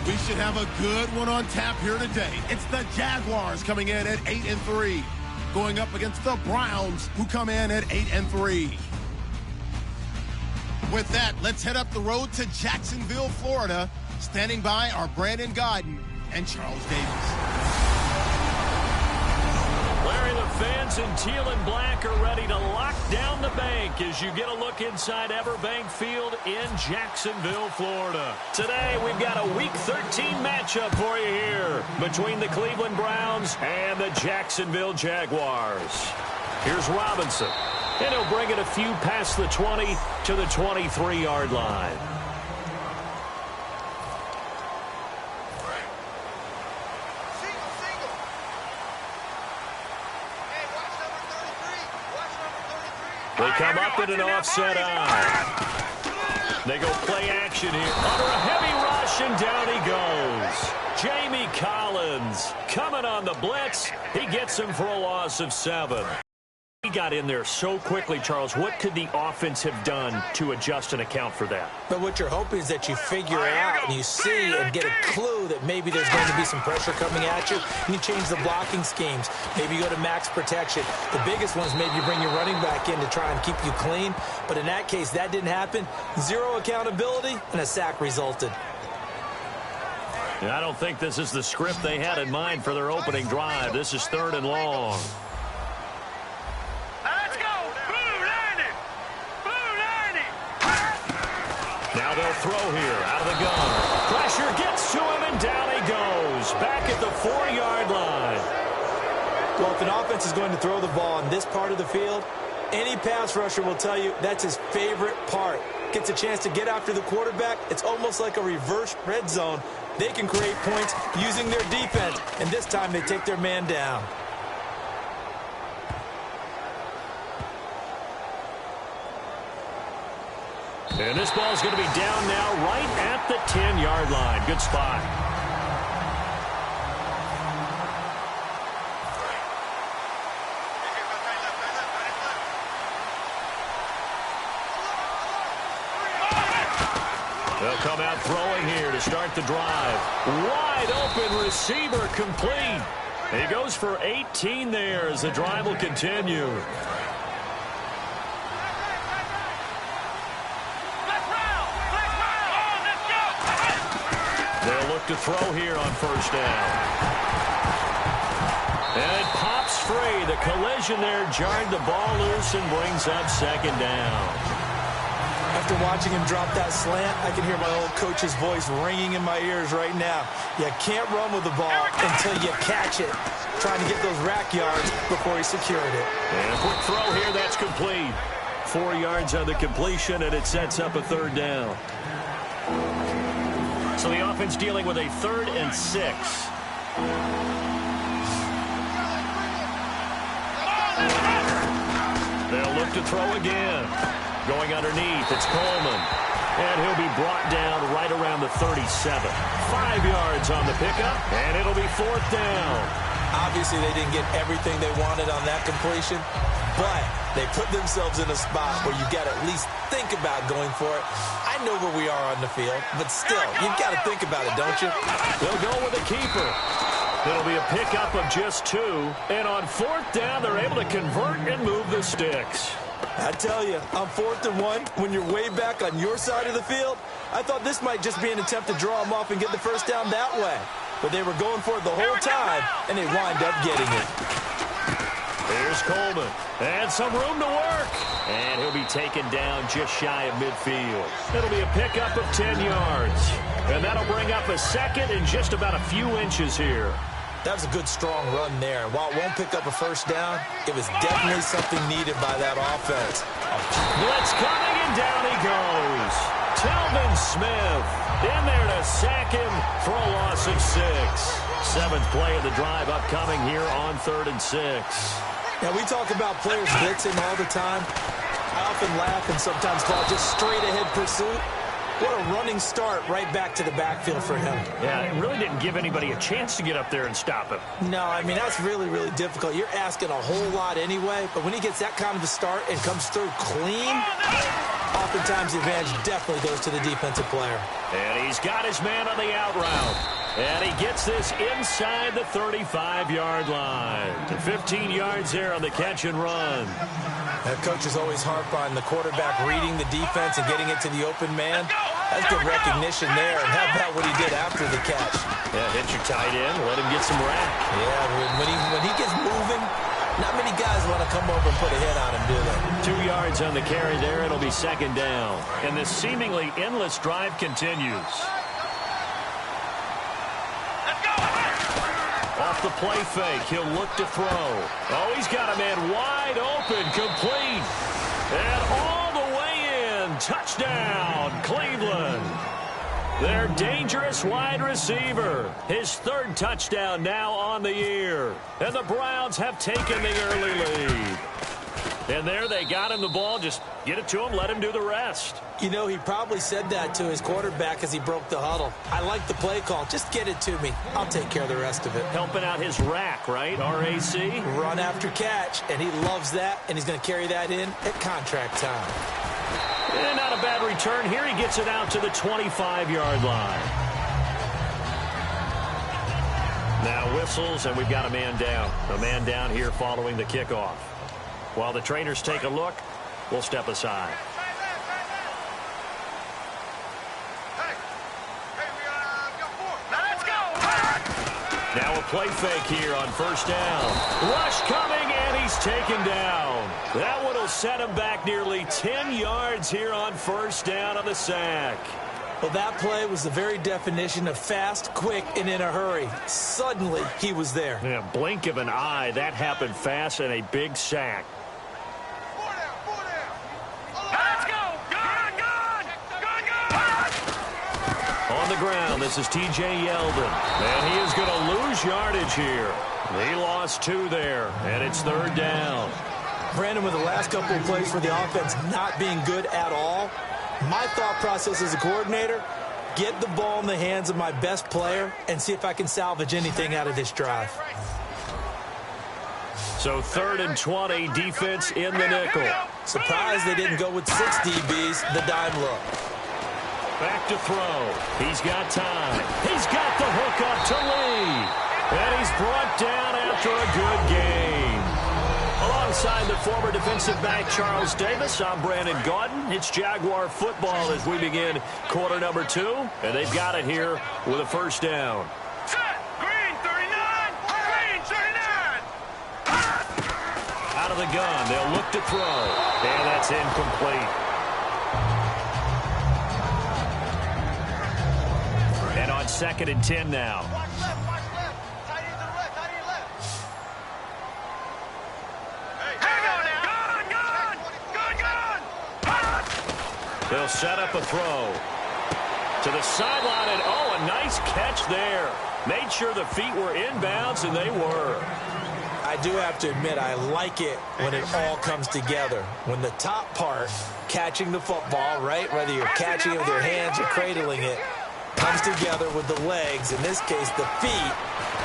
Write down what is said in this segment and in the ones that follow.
We should have a good one on tap here today. It's the Jaguars coming in at 8-3, going up against the Browns, who come in at 8-3. With that, let's head up the road to Jacksonville, Florida. Standing by are Brandon Godden and Charles Davis. Larry, the fans in teal and black are ready to lock down the bank as you get a look inside Everbank Field in Jacksonville, Florida. Today, we've got a Week 13 matchup for you here between the Cleveland Browns and the Jacksonville Jaguars. Here's Robinson, and he'll bring it a few past the 20 to the 23-yard line. They come up in an offset eye. They go play action here. Under a heavy rush, and down he goes. Jamie Collins coming on the blitz. He gets him for a loss of 7. He got in there so quickly, Charles. What could the offense have done to adjust and account for that? But what you're hoping is that you figure out and you see and get a clue that maybe there's going to be some pressure coming at you, and you change the blocking schemes. Maybe you go to max protection. The biggest one is maybe you bring your running back in to try and keep you clean. But in that case, that didn't happen. Zero accountability, and a sack resulted. I don't think this is the script they had in mind for their opening drive. This is 3rd and long. Now they'll throw here out of the gun. Pressure gets to him, and down he goes. Back at the 4-yard line. Well, if an offense is going to throw the ball in this part of the field, any pass rusher will tell you that's his favorite part. Gets a chance to get after the quarterback. It's almost like a reverse red zone. They can create points using their defense, and this time they take their man down. And this ball's going to be down now right at the 10-yard line. Good spot. They'll come out throwing here to start the drive. Wide open receiver complete. He goes for 18 there as the drive will continue. They'll look to throw here on 1st down. And it pops free. The collision there jarred the ball loose and brings up 2nd down. After watching him drop that slant, I can hear my old coach's voice ringing in my ears right now. You can't run with the ball until you catch it. Trying to get those rack yards before he secured it. And a quick throw here, that's complete. 4 yards on the completion, and it sets up a 3rd down. So the offense dealing with a 3rd and 6. They'll look to throw again. Going underneath, it's Coleman. And he'll be brought down right around the 37. 5 yards on the pickup, and it'll be 4th down. Obviously, they didn't get everything they wanted on that completion, but they put themselves in a spot where you got to at least think about going for it. I know where we are on the field, but still, you've got to think about it, don't you? They'll go with a keeper. It'll be a pickup of just 2, and on 4th down, they're able to convert and move the sticks. I tell you, on 4th and 1, when you're way back on your side of the field, I thought this might just be an attempt to draw them off and get the 1st down that way. But they were going for it the whole time, and they wind up getting it. Here's Coleman, and some room to work. And he'll be taken down just shy of midfield. It'll be a pickup of 10 yards. And that'll bring up a 2nd and just about a few inches here. That was a good, strong run there. And while it won't pick up a 1st down, it was definitely something needed by that offense. Blitz coming, and down he goes. Telvin Smith in there to sack him for a loss of 6. 7th play of the drive upcoming here on 3rd and 6. Now, we talk about players blitzing all the time. I often laugh and sometimes call it just straight-ahead pursuit. What a running start right back to the backfield for him. Yeah, it really didn't give anybody a chance to get up there and stop him. No, I mean, that's really, really difficult. You're asking a whole lot anyway, but when he gets that kind of a start and comes through clean, Oftentimes, the advantage definitely goes to the defensive player. And he's got his man on the out route. And he gets this inside the 35-yard line. 15 yards there on the catch and run. That coaches always harp on the quarterback reading the defense and getting it to the open man. That's good recognition there. And how about what he did after the catch? Yeah, hit your tight end, let him get some rack. Yeah, when he gets moving, not many guys want to come over and put a hit on him, do they? 2 yards on the carry there. It'll be second down. And this seemingly endless drive continues. Off the play fake, he'll look to throw. Oh, he's got a man wide open, complete. And all the way in. Touchdown, Cleveland. Their dangerous wide receiver. His third touchdown now on the year. And the Browns have taken the early lead. And there they got him the ball. Just get it to him, let him do the rest. You know, he probably said that to his quarterback as he broke the huddle. I like the play call. Just get it to me. I'll take care of the rest of it. Helping out his rack, right? RAC? Run after catch, and he loves that, and he's going to carry that in at contract time. And not a bad return here. He gets it out to the 25-yard line. Now whistles, and we've got a man down. A man down here following the kickoff. While the trainers take a look, we'll step aside. Now a play fake here on first down. Rush coming, and he's taken down. That one will set him back nearly 10 yards here on first down on the sack. Well, that play was the very definition of fast, quick, and in a hurry. Suddenly, he was there. Yeah, blink of an eye. That happened fast and a big sack. On the ground, this is T.J. Yeldon. And he is going to lose yardage here. He lost 2 there, and it's third down. Brandon, with the last couple of plays for the offense not being good at all, my thought process as a coordinator, get the ball in the hands of my best player and see if I can salvage anything out of this drive. So 3rd and 20, defense in the nickel. Surprised they didn't go with 6 DBs, the dime look. Back to throw. He's got time. He's got the hook up to Lee. And he's brought down after a good game. Alongside the former defensive back Charles Davis, I'm Brandon Gaudin. It's Jaguar football as we begin quarter number 2. And they've got it here with a first down. Set. Green 39. Green 39. Out of the gun. They'll look to throw. And that's incomplete. And on 2nd and 10 now. Watch left. Watch left. Tight end to the left. Tight end left. Hang on now. Gun. They'll set up a throw to the sideline, and oh, a nice catch there. Made sure the feet were inbounds, and they were. I do have to admit, I like it when it all comes together. When the top part, catching the football, right, whether you're catching it with your hands or cradling it, comes together with the legs, in this case the feet,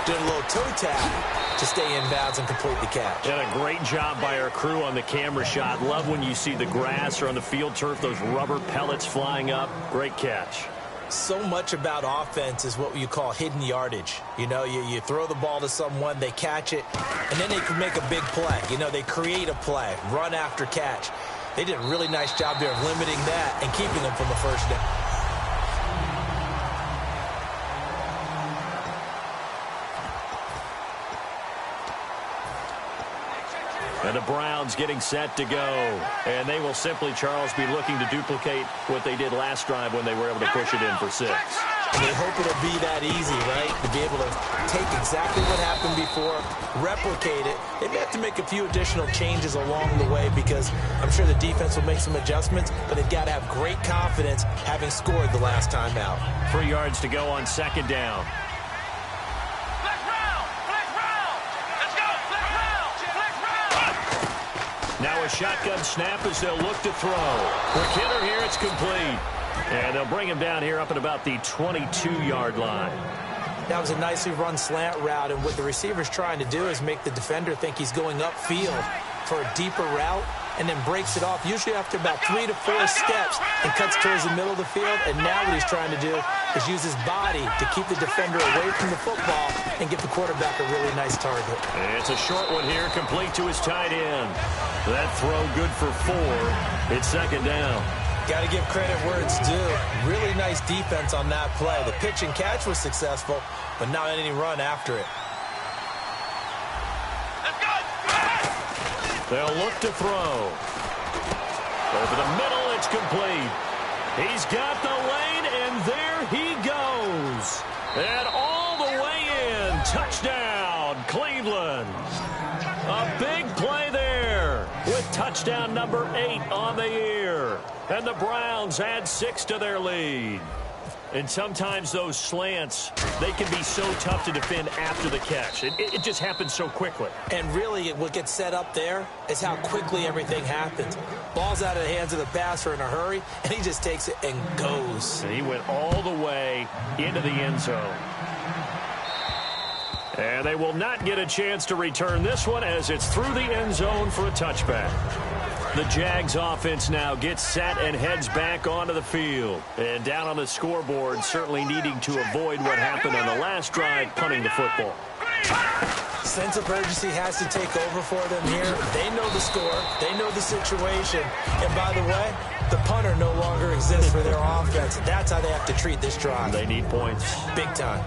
doing a little toe tap to stay in bounds and complete the catch. And a great job by our crew on the camera shot. Love when you see the grass or on the field turf, those rubber pellets flying up. Great catch. So much about offense is what you call hidden yardage. You know, you throw the ball to someone, they catch it, and then they can make a big play. You know, they create a play, run after catch. They did a really nice job there of limiting that and keeping them from the first down. And the Browns getting set to go. And they will simply, Charles, be looking to duplicate what they did last drive when they were able to push it in for 6. And they hope it'll be that easy, right? To be able to take exactly what happened before, replicate it. They may have to make a few additional changes along the way because I'm sure the defense will make some adjustments, but they've got to have great confidence having scored the last time out. 3 yards to go on 2nd down. Now a shotgun snap as they'll look to throw. For Kidder here, it's complete. And they'll bring him down here up at about the 22-yard line. That was a nicely run slant route, and what the receiver's trying to do is make the defender think he's going upfield for a deeper route. and then breaks it off, usually after about 3 to 4 steps, and cuts towards the middle of the field. And now what he's trying to do is use his body to keep the defender away from the football and give the quarterback a really nice target. It's a short one here, complete to his tight end. That throw good for 4. It's second down. Got to give credit where it's due. Really nice defense on that play. The pitch and catch was successful, but not any run after it. They'll look to throw. Over the middle, it's complete. He's got the lane, and there he goes. And all the way in. Touchdown, Cleveland. A big play there with touchdown number 8 on the year. And the Browns add 6 to their lead. And sometimes those slants, they can be so tough to defend after the catch. It just happens so quickly. And really, what gets set up there is how quickly everything happens. Ball's out of the hands of the passer in a hurry, and he just takes it and goes. And he went all the way into the end zone. And they will not get a chance to return this one as it's through the end zone for a touchback. The Jags offense now gets set and heads back onto the field. And down on the scoreboard, certainly needing to avoid what happened on the last drive, punting the football. Sense of urgency has to take over for them here. They know the score. They know the situation. And by the way, the punter no longer exists for their offense. That's how they have to treat this drive. They need points. Big time.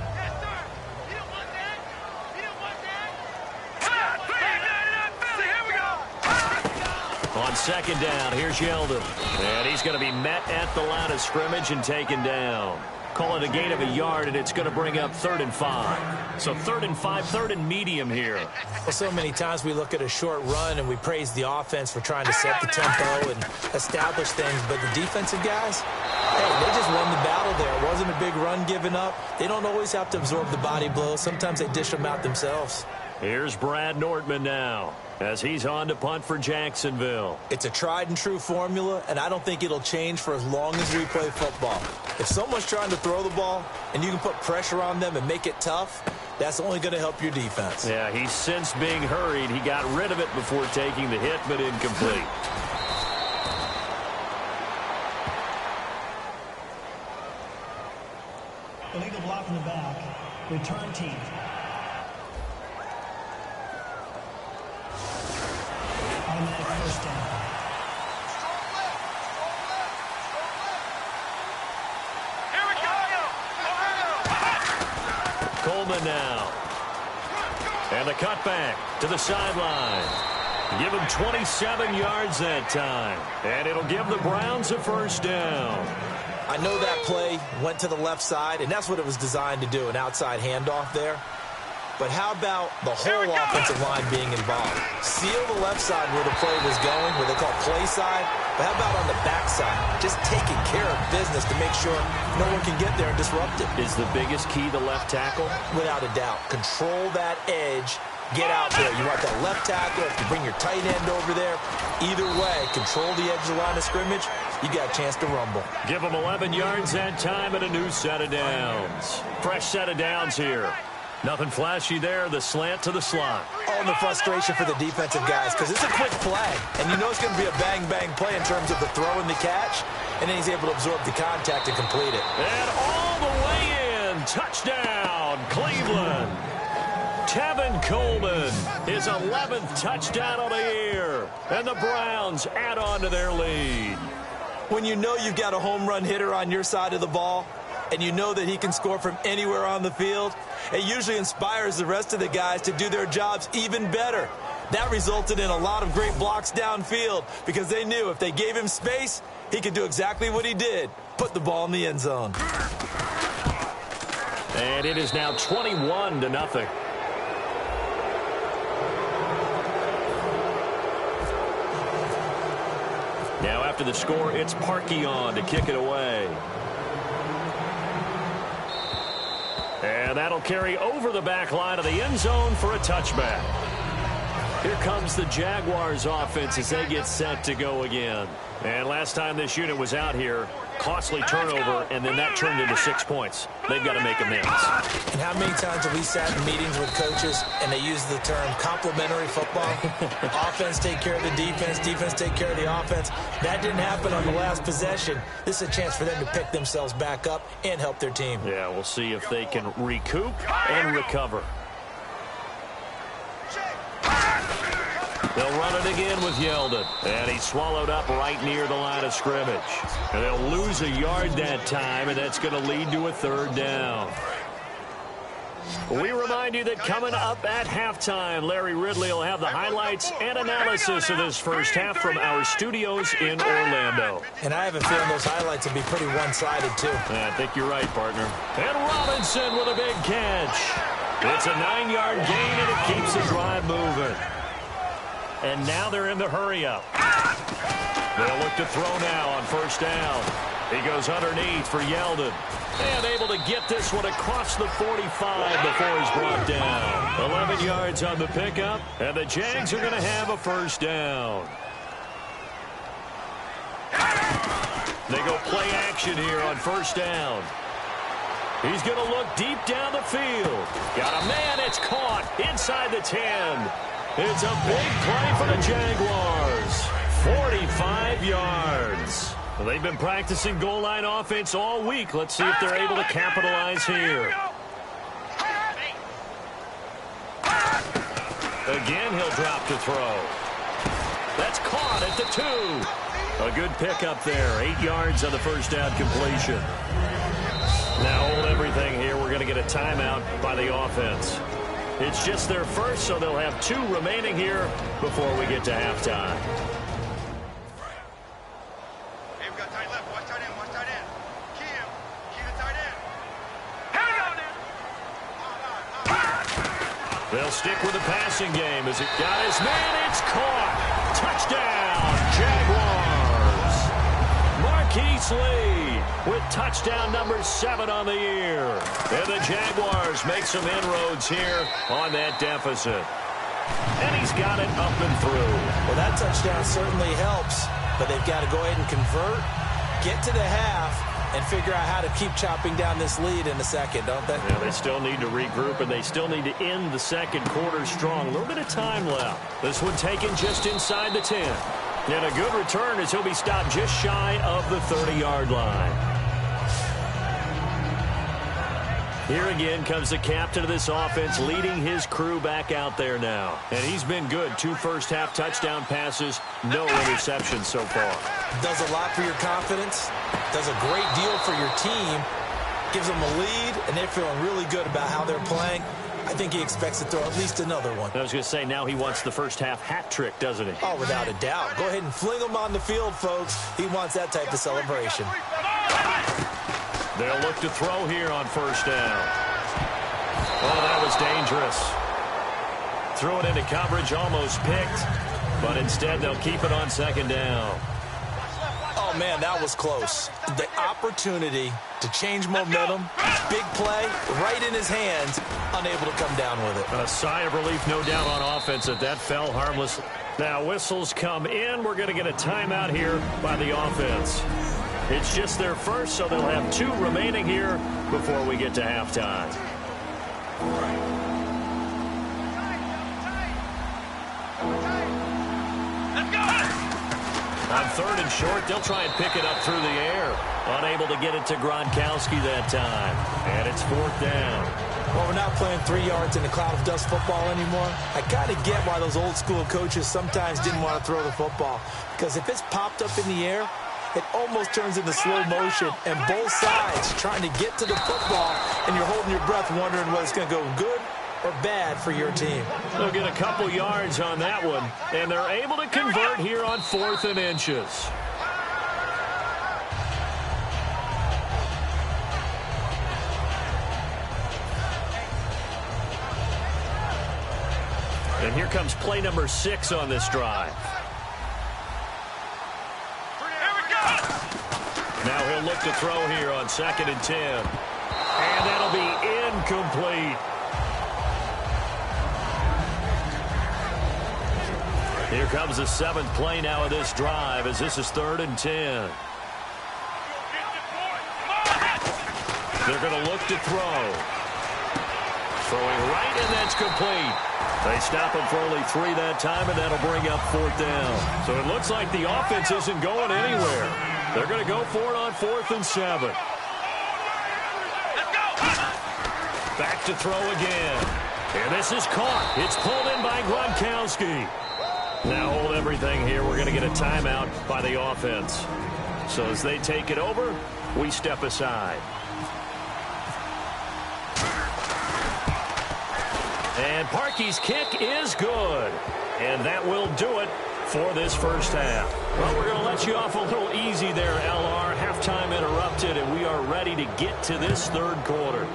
On second down, here's Yeldon. And he's going to be met at the line of scrimmage and taken down. Call it a gain of a yard, and it's going to bring up 3rd and 5. So 3rd and 5, 3rd and medium here. Well, so many times we look at a short run and we praise the offense for trying to set the tempo and establish things. But the defensive guys, hey, they just won the battle there. It wasn't a big run given up. They don't always have to absorb the body blows. Sometimes they dish them out themselves. Here's Brad Nortman now as he's on to punt for Jacksonville. It's a tried and true formula, and I don't think it'll change for as long as we play football. If someone's trying to throw the ball and you can put pressure on them and make it tough, that's only going to help your defense. Yeah, he's since being hurried. He got rid of it before taking the hit, but incomplete. Illegal block in the back. Return team. Automatic first down. Here we go. Coleman now. And the cutback to the sideline. Give him 27 yards that time. And it'll give the Browns a first down. I know that play went to the left side, and that's what it was designed to do, an outside handoff there. But how about the whole offensive line being involved? Seal the left side where the play was going, where they call play side. But how about on the back side? Just taking care of business to make sure no one can get there and disrupt it. Is the biggest key the left tackle? Without a doubt. Control that edge. Get out there. You want that left tackle. If you bring your tight end over there, either way, control the edge of the line of scrimmage, you got a chance to rumble. Give them 11 yards that time and a new set of downs. Fresh set of downs here. Nothing flashy there, the slant to the slot. Oh, and the frustration for the defensive guys, because it's a quick play. And you know it's going to be a bang-bang play in terms of the throw and the catch. And then he's able to absorb the contact and complete it. And all the way in. Touchdown, Cleveland. Tevin Coleman, his 11th touchdown of the year. And the Browns add on to their lead. When you know you've got a home run hitter on your side of the ball, and you know that he can score from anywhere on the field, it usually inspires the rest of the guys to do their jobs even better. That resulted in a lot of great blocks downfield because they knew if they gave him space, he could do exactly what he did, put the ball in the end zone. And it is now 21-0. Now after the score, it's Parkey on to kick it away. And that'll carry over the back line of the end zone for a touchback. Here comes the Jaguars offense as they get set to go again. And last time this unit was out here, costly turnover, and then that turned into 6 points. They've got to make amends. And how many times have we sat in meetings with coaches and they use the term complementary football? Offense take care of the defense, defense take care of the offense. That didn't happen on the last possession. This is a chance for them to pick themselves back up and help their team. Yeah, we'll see if they can recoup and recover. They'll run it again with Yeldon. And he's swallowed up right near the line of scrimmage. And they'll lose a yard that time, and that's going to lead to a 3rd down. We remind you that coming up at halftime, Larry Ridley will have the highlights and analysis of this first half from our studios in Orlando. And I have a feeling those highlights will be pretty one-sided, too. I think you're right, partner. And Robinson with a big catch. It's a 9-yard gain, and it keeps the drive moving. And now they're in the hurry-up. They'll look to throw now on 1st down. He goes underneath for Yeldon. And able to get this one across the 45 before he's brought down. 11 yards on the pickup, and the Jags are going to have a 1st down. They go play action here on 1st down. He's going to look deep down the field. Got a man, it's caught inside the 10. It's a big play for the Jaguars. 45 yards. Well, they've been practicing goal line offense all week. Let's see if they're able to capitalize here. Again, he'll drop to throw. That's caught at the 2. A good pickup there. 8 yards on the 1st down completion. Now hold everything here. We're going to get a timeout by the offense. It's just their first, so they'll have 2 remaining here before we get to halftime. Hey, we got tight left. Watch tight end. Watch tight end. Key him. Key the tight end. Here we go, They'll stick with the passing game as it got his man. It's caught. Touchdown, Jaguars. Marquise Lee with touchdown number 7 on the year. And the Jaguars make some inroads here on that deficit. And he's got it up and through. Well, that touchdown certainly helps, but they've got to go ahead and convert, get to the half, and figure out how to keep chopping down this lead in the second, don't they? Yeah, they still need to regroup, and they still need to end the second quarter strong. A little bit of time left. This one taken just inside the 10. And a good return as he'll be stopped just shy of the 30-yard line. Here again comes the captain of this offense leading his crew back out there now. And he's been good. 2 first-half touchdown passes, no interceptions so far. Does a lot for your confidence, does a great deal for your team, gives them a lead, and they're feeling really good about how they're playing. I think he expects to throw at least another one. I was going to say, now he wants the first-half hat trick, doesn't he? Oh, without a doubt. Go ahead and fling him on the field, folks. He wants that type of celebration. They'll look to throw here on 1st down. Oh, that was dangerous. Threw it into coverage, almost picked, but instead they'll keep it on 2nd down. Oh, man, that was close. The opportunity to change momentum, big play, right in his hands, unable to come down with it. A sigh of relief, no doubt, on offense that fell harmless. Now whistles come in. We're going to get a timeout here by the offense. It's just their first, so they'll have 2 remaining here before we get to halftime. On 3rd and short, they'll try and pick it up through the air. Unable to get it to Gronkowski that time. And it's 4th down. Well, we're not playing 3 yards in a cloud of dust football anymore. I kind of get why those old school coaches sometimes didn't want to throw the football. Because if it's popped up in the air, it almost turns into slow motion, and both sides trying to get to the football, and you're holding your breath wondering whether it's going to go good or bad for your team. They'll get a couple yards on that one, and they're able to convert here on 4th and inches. And here comes play number 6 on this drive. Now he'll look to throw here on 2nd and 10. And that'll be incomplete. Here comes the 7th play now of this drive as this is 3rd and 10. They're going to look to throw. Throwing right, and that's complete. They stop him for only 3 that time, and that'll bring up 4th down. So it looks like the offense isn't going anywhere. They're going to go for it on 4th and 7. Let's go. Back to throw again. And this is caught. It's pulled in by Gronkowski. Now hold everything here. We're going to get a timeout by the offense. So as they take it over, we step aside. And Parkey's kick is good. And that will do it for this first half. Well, we're going to let you off a little easy there, LR. Halftime interrupted, and we are ready to get to this 3rd quarter.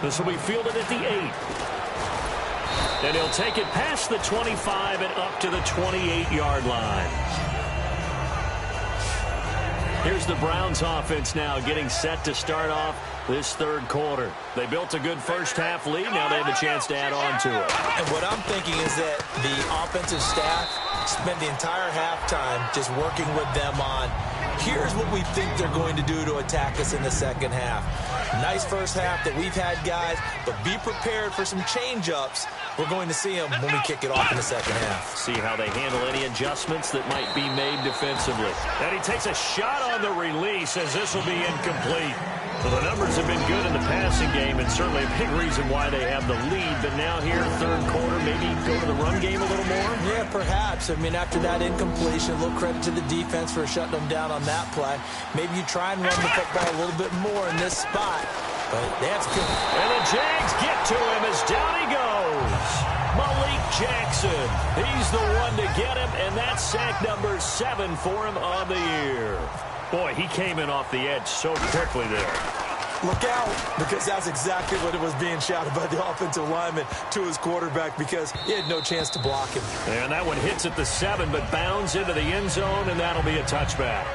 This will be fielded at the 8. And he'll take it past the 25 and up to the 28-yard line. Here's the Browns offense now getting set to start off this 3rd quarter. They built a good first half lead. Now they have a chance to add on to it. And what I'm thinking is that the offensive staff spent the entire halftime just working with them on, here's what we think they're going to do to attack us in the second half. Nice first half that we've had, guys, but be prepared for some change-ups. We're going to see them when we kick it off in the second half. See how they handle any adjustments that might be made defensively. And he takes a shot on the release as this will be incomplete. Well, the numbers have been good in the passing game and certainly a big reason why they have the lead. But now here, 3rd quarter, maybe go to the run game a little more? Yeah, perhaps. I mean, after that incompletion, a little credit to the defense for shutting them down on that play. Maybe you try and run the football a little bit more in this spot. But that's good. And the Jags get to him as down he goes. Malik Jackson. He's the one to get him, and that's sack number 7 for him on the year. Boy, he came in off the edge so quickly there. Look out, because that's exactly what it was being shouted by the offensive lineman to his quarterback because he had no chance to block him. And that one hits at the 7, but bounds into the end zone, and that'll be a touchback.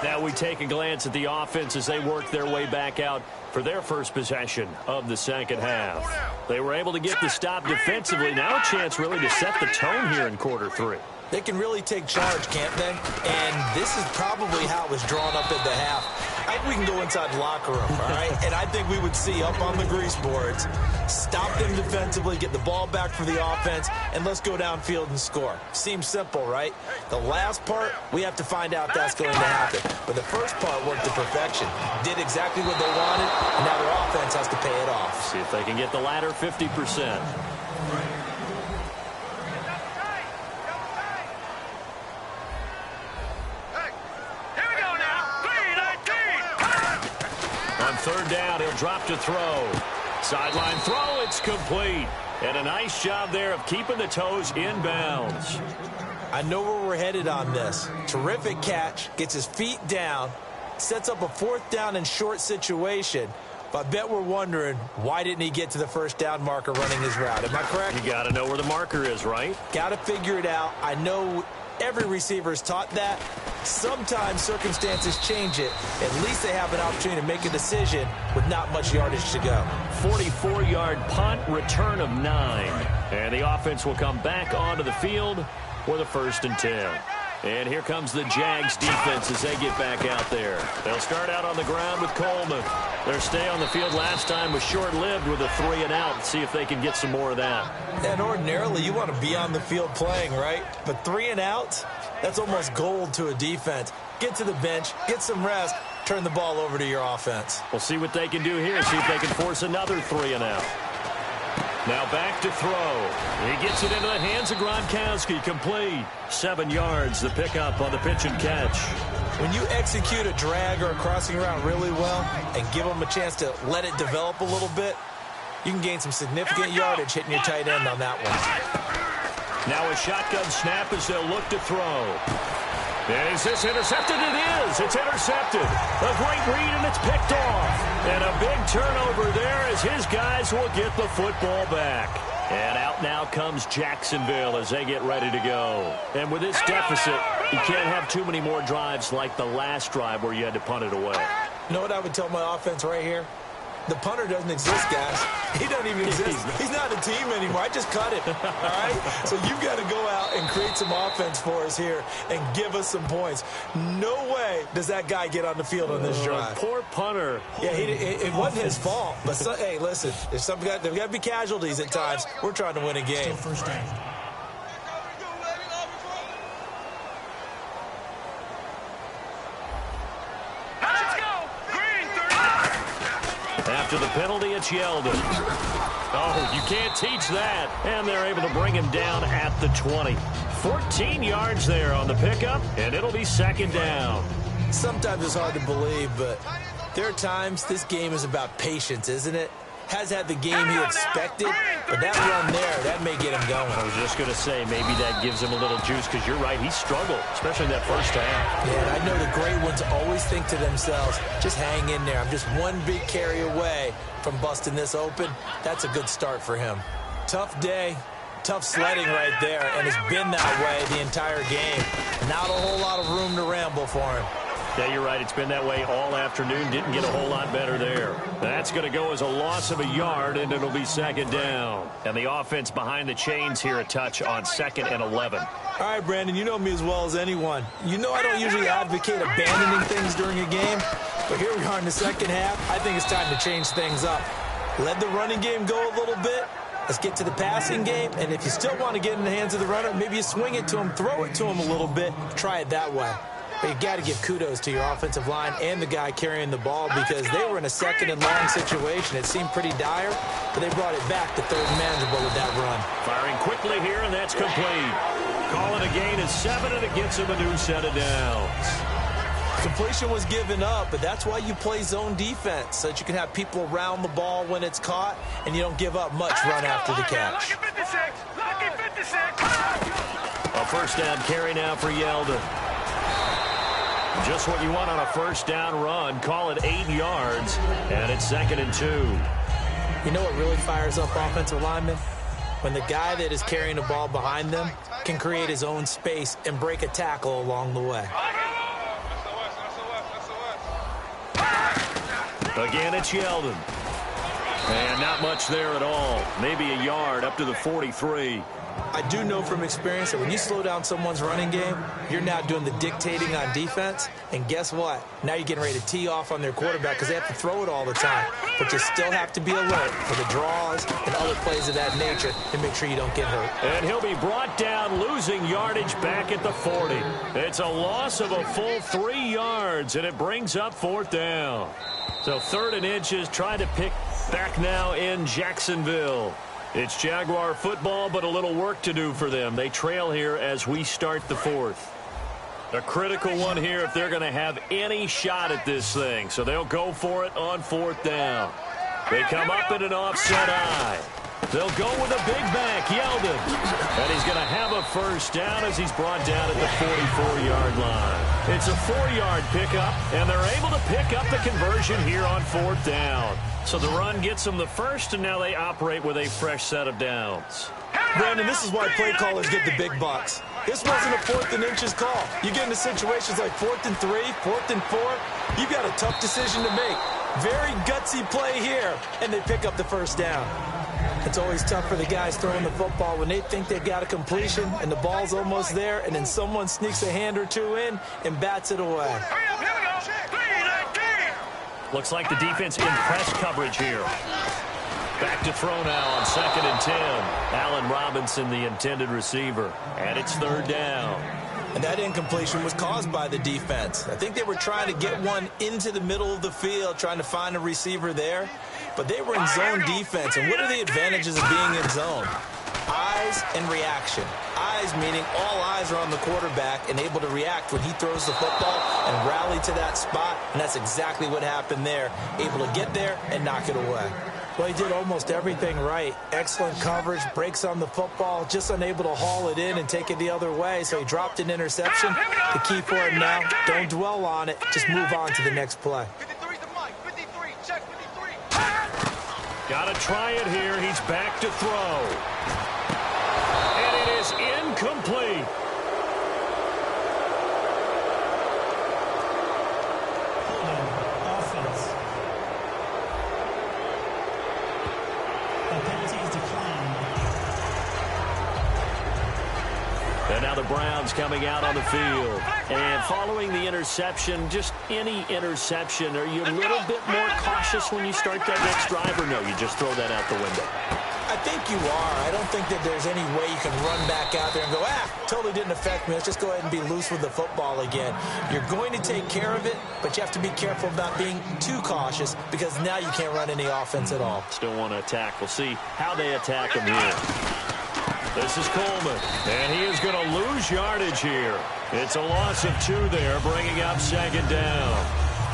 Now we take a glance at the offense as they work their way back out for their first possession of the second half. They were able to get the stop defensively. Now a chance really to set the tone here in quarter 3. They can really take charge, can't they? And this is probably how it was drawn up at the half. I think we can go inside the locker room, all right? And I think we would see up on the grease boards, stop them defensively, get the ball back for the offense, and let's go downfield and score. Seems simple, right? The last part, we have to find out that's going to happen. But the first part worked to perfection. Did exactly what they wanted, and now their offense has to pay it off. See if they can get the latter 50%. On 3rd down, he'll drop to throw. Sideline throw, it's complete. And a nice job there of keeping the toes in bounds. I know where we're headed on this. Terrific catch, gets his feet down, sets up a 4th down and short situation. But I bet we're wondering, why didn't he get to the first down marker running his route? Am I correct? You got to know where the marker is, right? Got to figure it out. I know every receiver is taught that. Sometimes circumstances change it. At least they have an opportunity to make a decision with not much yardage to go. 44-yard punt, return of 9. And the offense will come back onto the field with a 1st and 10. And here comes the Jags defense as they get back out there. They'll start out on the ground with Coleman. Their stay on the field last time was short-lived with a 3 and out. See if they can get some more of that. And ordinarily, you want to be on the field playing, right? But 3 and out, that's almost gold to a defense. Get to the bench, get some rest, turn the ball over to your offense. We'll see what they can do here. See if they can force another 3 and out. Now back to throw. He gets it into the hands of Gronkowski. Complete. 7 yards, the pickup on the pitch and catch. When you execute a drag or a crossing route really well and give them a chance to let it develop a little bit, you can gain some significant yardage hitting your tight end on that one. Now a shotgun snap as they'll look to throw. Is this intercepted? It is. It's intercepted. A great read, and it's picked off. And a big turnover there as his guys will get the football back. And out now comes Jacksonville as they get ready to go. And with this deficit, you can't have too many more drives like the last drive where you had to punt it away. You know what I would tell my offense right here? The punter doesn't exist, guys. He doesn't even exist. He's not a team anymore. I just cut him, all right? So you've got to go out and create some offense for us here and give us some points. No way does that guy get on the field on this drive. Poor punter. Yeah, it wasn't his fault. But, hey, listen, there's got to be casualties at times. We're trying to win a game. Still first down. After the penalty, it's Yeldon. Oh, you can't teach that. And they're able to bring him down at the 20. 14 yards there on the pickup, and it'll be second down. Sometimes it's hard to believe, but there are times this game is about patience, isn't it? Has had the game he expected, but that run there, that may get him going. I was just going to say, maybe that gives him a little juice, because you're right, he struggled, especially in that first half. Yeah, and I know the great ones always think to themselves, just hang in there. I'm just one big carry away from busting this open. That's a good start for him. Tough day, tough sledding right there, and it's been that way the entire game. Not a whole lot of room to ramble for him. Yeah, you're right. It's been that way all afternoon. Didn't get a whole lot better there. That's going to go as a loss of a yard, and it'll be second down. And the offense behind the chains here a touch on 2nd and 11. All right, Brandon, you know me as well as anyone. You know I don't usually advocate abandoning things during a game, but here we are in the second half. I think it's time to change things up. Let the running game go a little bit. Let's get to the passing game, and if you still want to get in the hands of the runner, maybe you swing it to him, throw it to him a little bit, try it that way. But you got to give kudos to your offensive line and the guy carrying the ball, because they were in a 2nd and long situation. It seemed pretty dire, but they brought it back to 3rd and manageable with that run. Firing quickly here, and that's complete. Calling a gain of 7, and it gets him a new set of downs. Completion was given up, but that's why you play zone defense, so that you can have people around the ball when it's caught, and you don't give up much run after the catch. A first down carry now for Yeldon. Just what you want on a first down run. Call it 8 yards, and it's 2nd and 2. You know what really fires up offensive linemen? When the guy that is carrying the ball behind them can create his own space and break a tackle along the way. Again, it's Yeldon. And not much there at all. Maybe a yard up to the 43. I do know from experience that when you slow down someone's running game, you're now doing the dictating on defense. And guess what? Now you're getting ready to tee off on their quarterback because they have to throw it all the time. But you still have to be alert for the draws and other plays of that nature to make sure you don't get hurt. And he'll be brought down, losing yardage back at the 40. It's a loss of a full 3 yards, and it brings up 4th down. So 3rd and inches, trying to pick back now in Jacksonville. It's Jaguar football, but a little work to do for them. They trail here as we start the 4th. A critical one here if they're going to have any shot at this thing. So they'll go for it on 4th down. They come up in an offset eye. They'll go with a big back, Yeldon. And he's going to have a first down as he's brought down at the 44-yard line. It's a 4-yard pickup, and they're able to pick up the conversion here on 4th down. So the run gets them the first, and now they operate with a fresh set of downs. Brandon, this is why play callers get the big bucks. This wasn't a 4th and inches call. You get into situations like 4th and 3, 4th and 4. You've got a tough decision to make. Very gutsy play here, and they pick up the first down. It's always tough for the guys throwing the football when they think they've got a completion and the ball's almost there, and then someone sneaks a hand or two in and bats it away. Looks like the defense in press coverage here. Back to throw now on 2nd and 10. Allen Robinson, the intended receiver. And it's 3rd down. And that incompletion was caused by the defense. I think they were trying to get one into the middle of the field, trying to find a receiver there. But they were in zone defense. And what are the advantages of being in zone? Eyes and reaction. Eyes meaning all eyes are on the quarterback and able to react when he throws the football and rally to that spot. And that's exactly what happened there. Able to get there and knock it away. Well, he did almost everything right. Excellent coverage, breaks on the football, just unable to haul it in and take it the other way. So he dropped an interception. The key for him now, don't dwell on it. Just move on to the next play. 53's the mic. 53, check 53. Got to try it here. He's back to throw. And it is incomplete. Browns coming out on the field. And following the interception, just any interception, are you a little bit more cautious when you start that next drive, or no, you just throw that out the window? I think you are. I don't think that there's any way you can run back out there and go, totally didn't affect me. Let's just go ahead and be loose with the football again. You're going to take care of it, but you have to be careful about being too cautious because now you can't run any offense at all. Still want to attack. We'll see how they attack him here. This is Coleman, and he is going to lose yardage here. It's a loss of 2 there, bringing up 2nd down.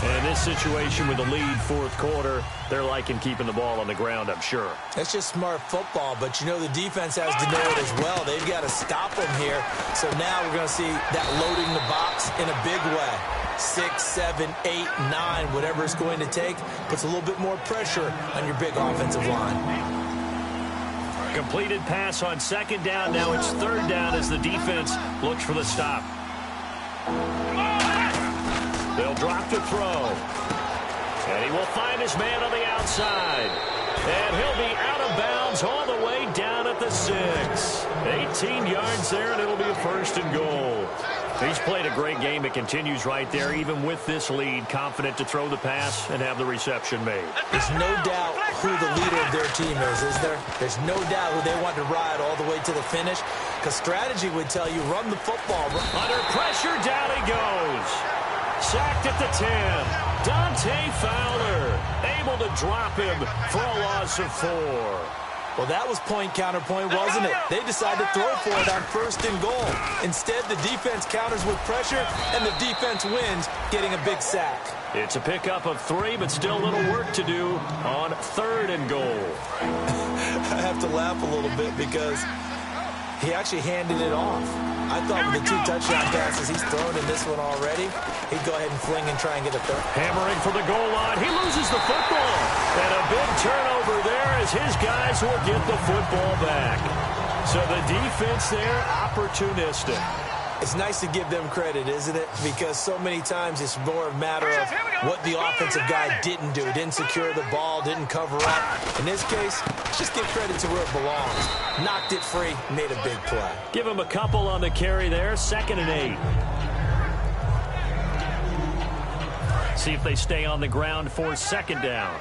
And in this situation with the lead 4th quarter, they're liking keeping the ball on the ground, I'm sure. It's just smart football, but you know the defense has to know it as well. They've got to stop them here. So now we're going to see that loading the box in a big way. 6, 7, 8, 9, whatever it's going to take, puts a little bit more pressure on your big offensive line. Completed pass on 2nd down. Now it's 3rd down as the defense looks for the stop. They'll drop to throw. And he will find his man on the outside. And he'll be out of bounds all the way down at the 6. 18 yards there, and it'll be a 1st and goal. He's played a great game. It continues right there, even with this lead, confident to throw the pass and have the reception made. There's no doubt who the leader of their team is there? There's no doubt who they want to ride all the way to the finish, because strategy would tell you run the football. Under pressure, down he goes. Sacked at the 10. Dante Fowler able to drop him for a loss of 4. Well, that was point-counterpoint, wasn't it? They decided to throw for it on 1st and goal. Instead, the defense counters with pressure, and the defense wins, getting a big sack. It's a pickup of 3, but still a little work to do on 3rd and goal. I have to laugh a little bit because he actually handed it off. I thought with the 2 touchdown passes he's thrown in this one already, he'd go ahead and fling and try and get a 3rd. Hammering for the goal line. He loses the football. And a big turnover there as his guys will get the football back. So the defense there, opportunistic. It's nice to give them credit, isn't it? Because so many times it's more a matter of what the offensive guy didn't do. Didn't secure the ball, didn't cover up. In this case, just give credit to where it belongs. Knocked it free, made a big play. Give him a couple on the carry there, 2nd and 8. See if they stay on the ground for 2nd down.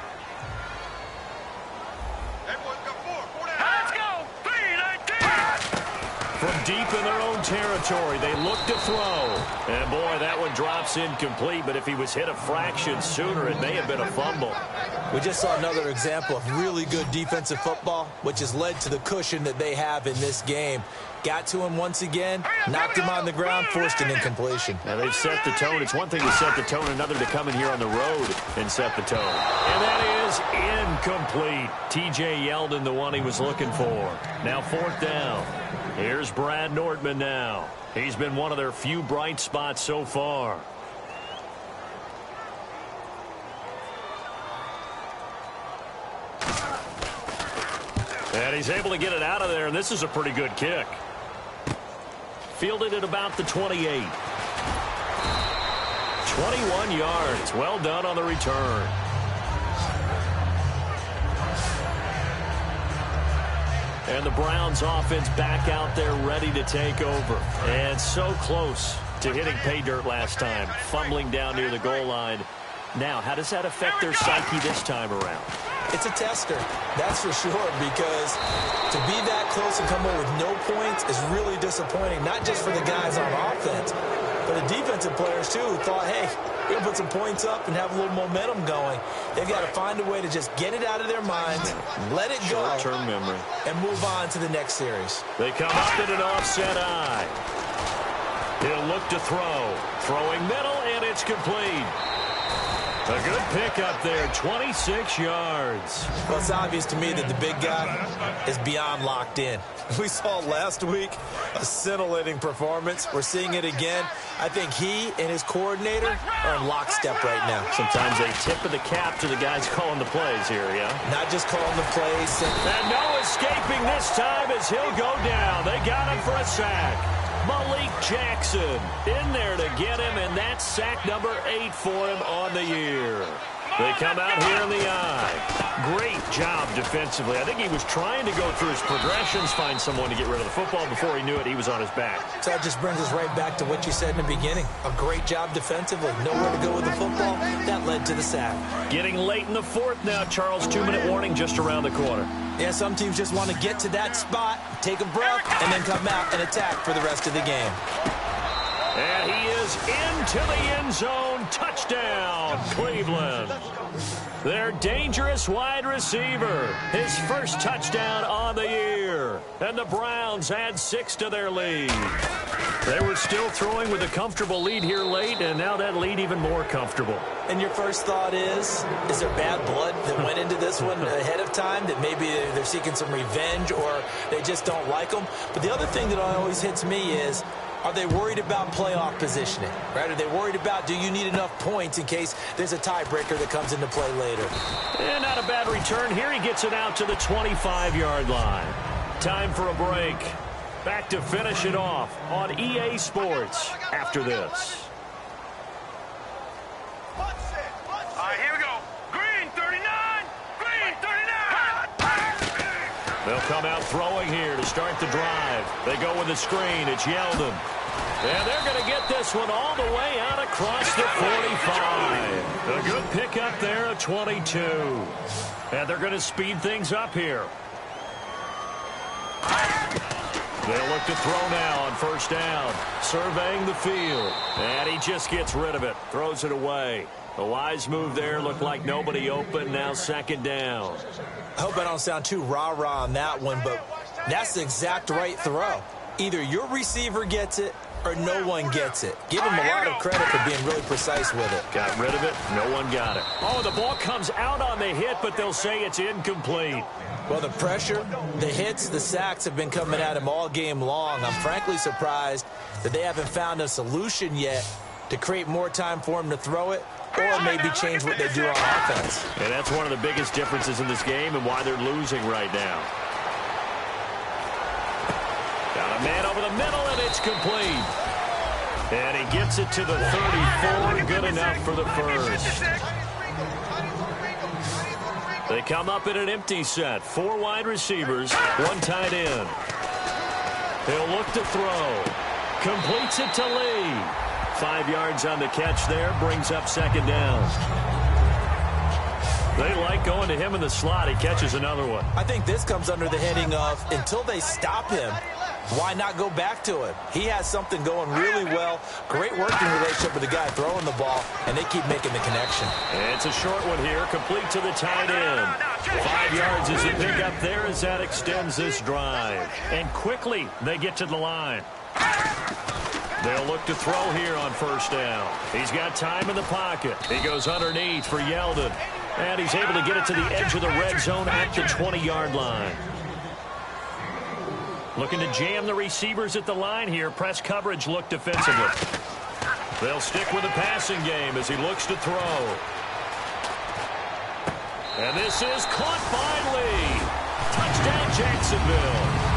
From deep in their own territory, they look to throw. And, boy, that one drops incomplete. But if he was hit a fraction sooner, it may have been a fumble. We just saw another example of really good defensive football, which has led to the cushion that they have in this game. Got to him once again, knocked him on the ground, forced an incompletion. Now they've set the tone. It's one thing to set the tone, another to come in here on the road and set the tone. And that is incomplete. T.J. Yeldon, the one he was looking for. Now 4th down. Here's Brad Nordman now. He's been one of their few bright spots so far. And he's able to get it out of there, and this is a pretty good kick. Fielded at about the 28. 21 yards. Well done on the return. And the Browns offense back out there ready to take over. And so close to hitting pay dirt last time. Fumbling down near the goal line. Now, how does that affect their psyche this time around? It's a tester, that's for sure, because to be that close and come away with no points is really disappointing, not just for the guys on offense, but the defensive players, too, who thought, hey, we're going to put some points up and have a little momentum going. They've got to find a way to just get it out of their minds, let it go, short-term memory, and move on to the next series. They come up in an offset eye. He'll look to throw. Throwing middle, and it's complete. A good pickup there, 26 yards. Well, it's obvious to me that the big guy is beyond locked in. We saw last week a scintillating performance. We're seeing it again. I think he and his coordinator are in lockstep right now. Sometimes a tip of the cap to the guys calling the plays here, yeah? Not just calling the plays. And no escaping this time as he'll go down. They got him for a sack. Malik Jackson in there to get him, and that's sack number 8 for him on the year. They come out here in the eye. Great job defensively. I think he was trying to go through his progressions, find someone to get rid of the football. Before he knew it, he was on his back. So that just brings us right back to what you said in the beginning. A great job defensively. Nowhere to go with the football. That led to the sack. Getting late in the fourth now, Charles. 2-minute warning just around the corner. Yeah, some teams just want to get to that spot, take a breath, and then come out and attack for the rest of the game. And he is into the end zone. Touchdown, Cleveland. Their dangerous wide receiver. His first touchdown on the year. And the Browns add 6 to their lead. They were still throwing with a comfortable lead here late, and now that lead even more comfortable. And your first thought is there bad blood that went into this one ahead of time, that maybe they're seeking some revenge or they just don't like them? But the other thing that always hits me is, are they worried about playoff positioning? Right? Are they worried about, do you need enough points in case there's a tiebreaker that comes into play later? And not a bad return here. He gets it out to the 25-yard line. Time for a break. Back to finish it off on EA Sports after this. Here we go. Green 39. Green 39. They'll come out throwing here to start the drive. They go with the screen. It's Yeldon. And they're going to get this one all the way out across the 45. A good pickup there at 22. And they're going to speed things up here. They'll look to throw now on first down. Surveying the field. And he just gets rid of it. Throws it away. The wise move there. Looked like nobody open. Now second down. I hope I don't sound too rah-rah on that one, but that's the exact right throw. Either your receiver gets it or no one gets it. Give him a lot of credit for being really precise with it. Got rid of it. No one got it. Oh, the ball comes out on the hit, but they'll say it's incomplete. Well, the pressure, the hits, the sacks have been coming at him all game long. I'm frankly surprised that they haven't found a solution yet to create more time for him to throw it, or maybe change what they do on offense. And that's one of the biggest differences in this game and why they're losing right now. Got a man over the middle, and it's complete. And he gets it to the 34. Good enough for the first. They come up in an empty set. 4 wide receivers, 1 tight end. He'll look to throw. Completes it to Lee. 5 yards on the catch there. Brings up second down. They like going to him in the slot. He catches another one. I think this comes under the heading of, until they stop him, why not go back to him? He has something going really well. Great working relationship with the guy throwing the ball, and they keep making the connection. And it's a short one here, complete to the tight end. 5 yards is a pickup there as that extends this drive. And quickly, they get to the line. They'll look to throw here on first down. He's got time in the pocket. He goes underneath for Yeldon. And he's able to get it to the edge of the red zone at the 20-yard line. Looking to jam the receivers at the line here. Press coverage look defensively. They'll stick with the passing game as he looks to throw. And this is caught by Lee. Touchdown Jacksonville.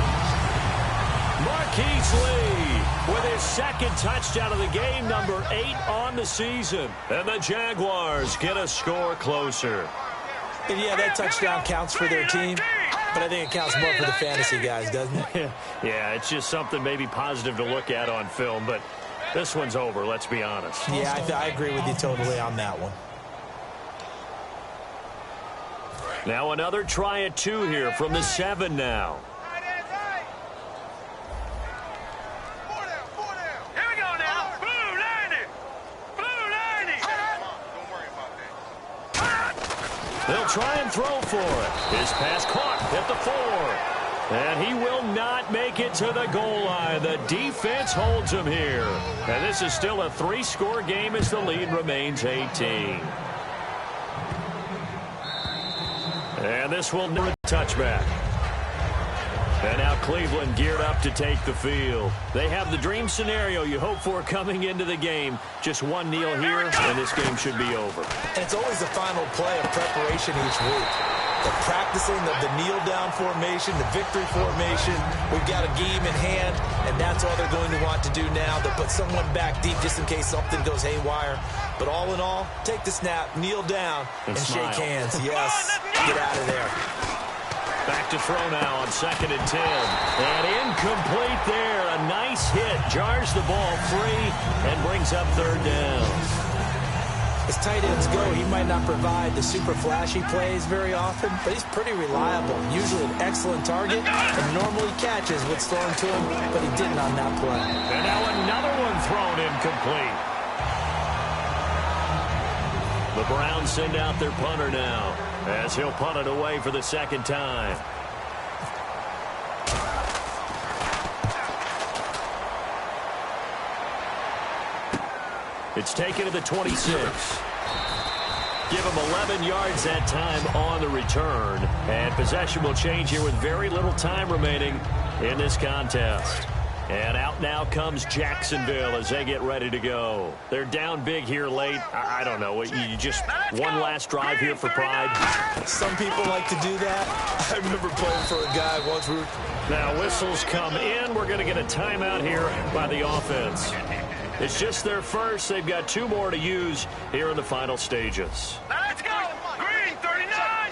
Marquise Lee with his second touchdown of the game, number 8 on the season. And the Jaguars get a score closer. And yeah, that touchdown counts for their team, but I think it counts more for the fantasy guys, doesn't it? Yeah, it's just something maybe positive to look at on film, but this one's over, let's be honest. Yeah, I agree with you totally on that one. Now another try at 2 here from the 7 now. They'll try and throw for it. His pass caught at the 4. And he will not make it to the goal line. The defense holds him here. And this is still a 3-score game as the lead remains 18. And this will do a touchback. And now Cleveland geared up to take the field. They have the dream scenario you hope for coming into the game. Just one kneel here, and this game should be over. And it's always the final play of preparation each week. The practicing of the kneel-down formation, the victory formation. We've got a game in hand, and that's all they're going to want to do now. They'll put someone back deep just in case something goes haywire. But all in all, take the snap, kneel down, and shake hands. Yes, get out of there. Back to throw now on 2nd and 10. And incomplete there. A nice hit. Jars the ball free and brings up 3rd down. As tight ends go, he might not provide the super flashy plays very often, but he's pretty reliable. Usually an excellent target and normally catches what's thrown to him, but he didn't on that play. And now another one thrown incomplete. The Browns send out their punter now as he'll punt it away for the 2nd time. It's taken to the 26. Give him 11 yards that time on the return. And possession will change here with very little time remaining in this contest. And out now comes Jacksonville as they get ready to go. They're down big here late. I don't know. You just one last drive here for pride. Some people like to do that. I remember playing for a guy once. Now whistles come in. We're going to get a timeout here by the offense. It's just their first. They've got 2 more to use here in the final stages. Let's go! Green, 39!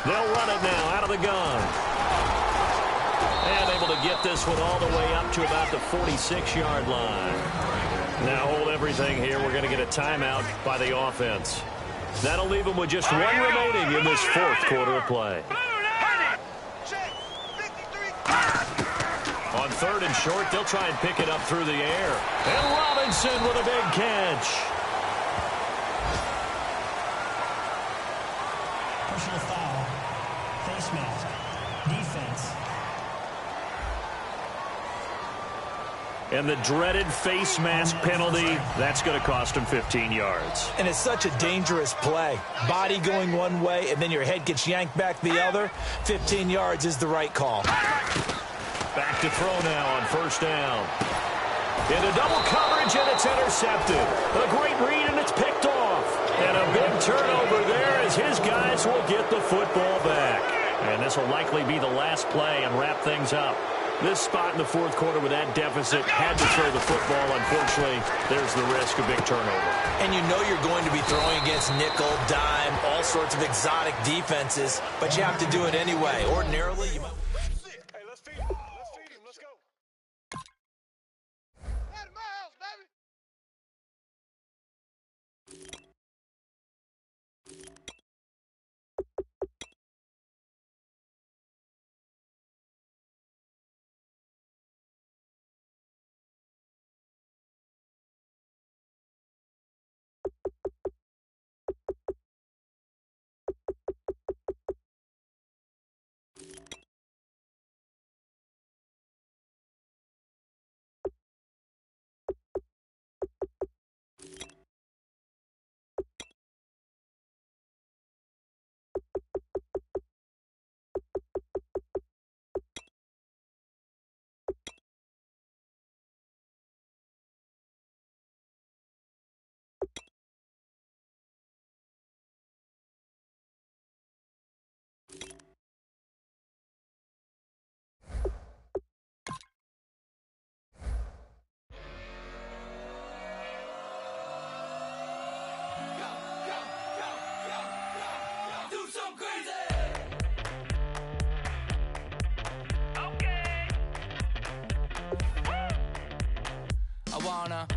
They'll run it now out of the gun. And able to get this one all the way up to about the 46-yard line. Now hold everything here. We're going to get a timeout by the offense. That'll leave them with just 1 remaining in this 4th quarter of play. On 3rd and short, they'll try and pick it up through the air. And Robinson with a big catch. Personal foul. Face mask. Defense. And the dreaded face mask penalty, that's going to cost him 15 yards. And it's such a dangerous play. Body going one way, and then your head gets yanked back the other. 15 yards is the right call. Back to throw now on 1st down. Into double coverage, and it's intercepted. A great read, and it's picked off. And a big turnover there as his guys will get the football back. And this will likely be the last play and wrap things up. This spot in the 4th quarter with that deficit, had to throw the football. Unfortunately, there's the risk of big turnover. And you know you're going to be throwing against nickel, dime, all sorts of exotic defenses, but you have to do it anyway. Ordinarily, you might... I wanna